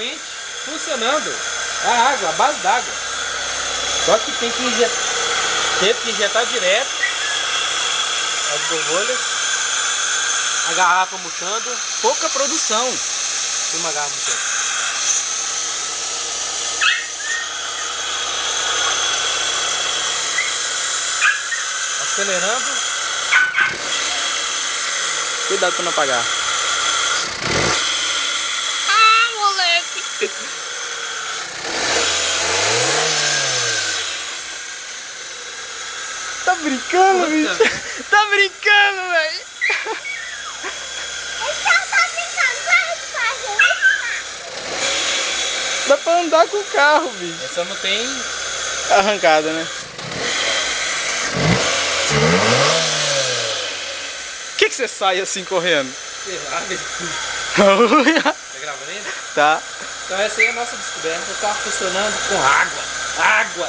realmente funcionando. A água, a base d'água. Só que tem que injetar direto as borbolhas. A garrafa murchando. Pouca produção de uma garrafa murchando. Acelerando. Cuidado pra não apagar. Ah, moleque! Tá brincando, bicho? Tá brincando, velho? Dá pra andar com o carro, bicho. Essa não tem Arrancada, né? Por que você sai assim correndo? sei lá, velho. Tá Tá gravando ainda? Tá. Então essa aí é a nossa descoberta. Tá funcionando com água. Água!